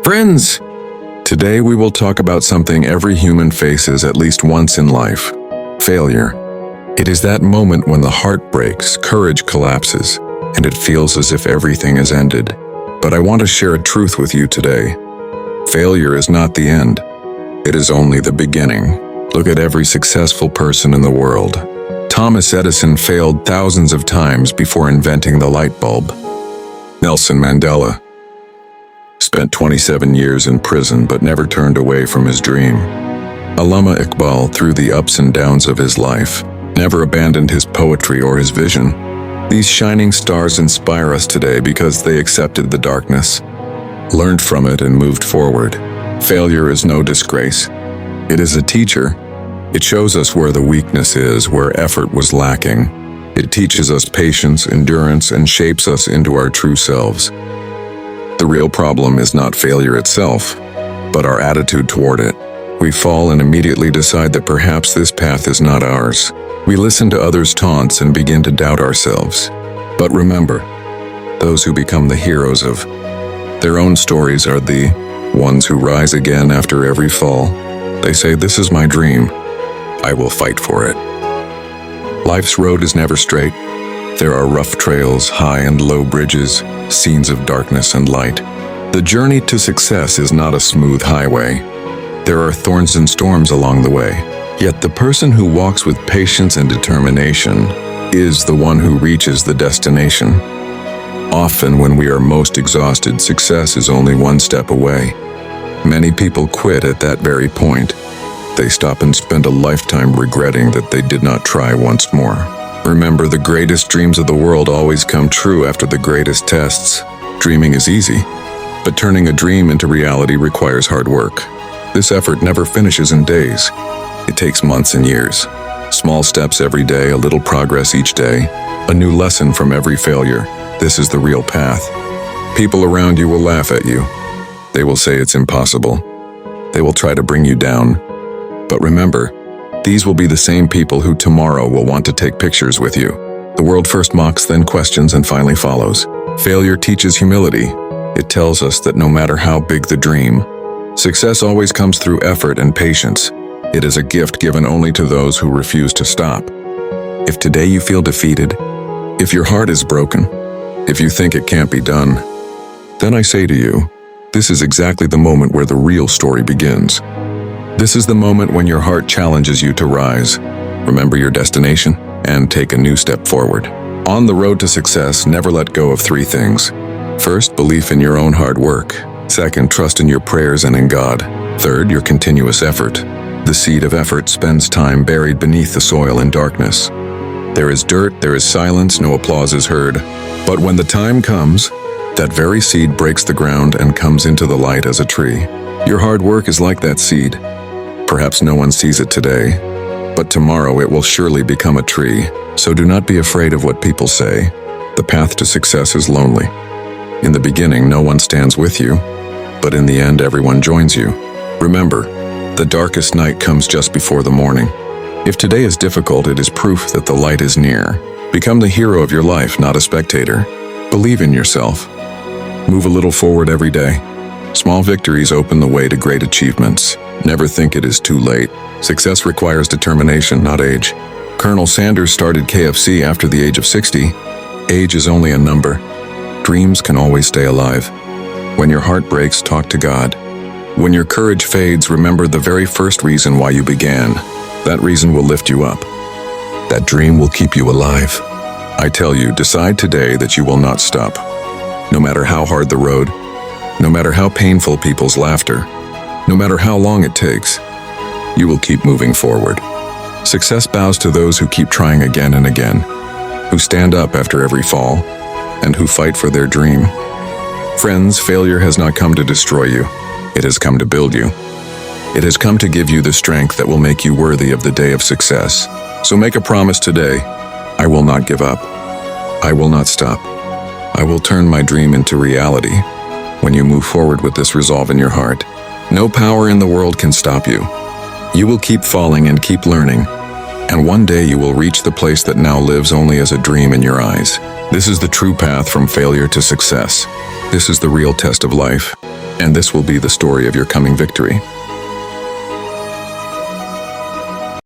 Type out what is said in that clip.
Friends, today we will talk about something every human faces at least once in life: failure. It is that moment when the heart breaks, courage collapses, and it feels as if everything is ended. But I want to share a truth with you today. Failure is not the end. It is only the beginning. Look at every successful person in the world. Thomas Edison failed thousands of times before inventing the light bulb. Nelson Mandela spent 27 years in prison but never turned away from his dream. Allama Iqbal, through the ups and downs of his life, never abandoned his poetry or his vision. These shining stars inspire us today because they accepted the darkness, learned from it, and moved forward. Failure is no disgrace. It is a teacher. It shows us where the weakness is, where effort was lacking. It teaches us patience, endurance, and shapes us into our true selves. The real problem is not failure itself, but our attitude toward it. We fall and immediately decide that perhaps this path is not ours. We listen to others' taunts and begin to doubt ourselves. But remember, those who become the heroes of their own stories are the ones who rise again after every fall. They say, "This is my dream. I will fight for it." Life's road is never straight. There are rough trails, high and low bridges, scenes of darkness and light. The journey to success is not a smooth highway. There are thorns and storms along the way. Yet the person who walks with patience and determination is the one who reaches the destination. Often when we are most exhausted, success is only one step away. Many people quit at that very point. They stop and spend a lifetime regretting that they did not try once more. Remember, the greatest dreams of the world always come true after the greatest tests. Dreaming is easy, but turning a dream into reality requires hard work. This effort never finishes in days. It takes months and years. Small steps every day, a little progress each day, a new lesson from every failure. This is the real path. People around you will laugh at you. They will say it's impossible. They will try to bring you down. But remember, these will be the same people who tomorrow will want to take pictures with you. The world first mocks, then questions, and finally follows. Failure teaches humility. It tells us that no matter how big the dream, success always comes through effort and patience. It is a gift given only to those who refuse to stop. If today you feel defeated, if your heart is broken, if you think it can't be done, then I say to you, this is exactly the moment where the real story begins. This is the moment when your heart challenges you to rise, remember your destination, and take a new step forward. On the road to success, never let go of three things. First, belief in your own hard work. Second, trust in your prayers and in God. Third, your continuous effort. The seed of effort spends time buried beneath the soil in darkness. There is dirt, there is silence, no applause is heard. But when the time comes, that very seed breaks the ground and comes into the light as a tree. Your hard work is like that seed. Perhaps no one sees it today, but tomorrow it will surely become a tree. So do not be afraid of what people say. The path to success is lonely. In the beginning, no one stands with you, but in the end, everyone joins you. Remember, the darkest night comes just before the morning. If today is difficult, it is proof that the light is near. Become the hero of your life, not a spectator. Believe in yourself. Move a little forward every day. Small victories open the way to great achievements. Never think it is too late. Success requires determination, not age. Colonel Sanders started KFC after the age of 60. Age is only a number. Dreams can always stay alive. When your heart breaks, talk to God. When your courage fades, remember the very first reason why you began. That reason will lift you up. That dream will keep you alive. I tell you, decide today that you will not stop. No matter how hard the road, no matter how painful people's laughter, no matter how long it takes, you will keep moving forward. Success bows to those who keep trying again and again, who stand up after every fall, and who fight for their dream. Friends, failure has not come to destroy you. It has come to build you. It has come to give you the strength that will make you worthy of the day of success. So make a promise today. I will not give up. I will not stop. I will turn my dream into reality. When you move forward with this resolve in your heart, no power in the world can stop you. You will keep falling and keep learning, And one day you will reach the place that now lives only as a dream in your eyes. This is the true path from failure to success. This is the real test of life. And this will be the story of your coming victory.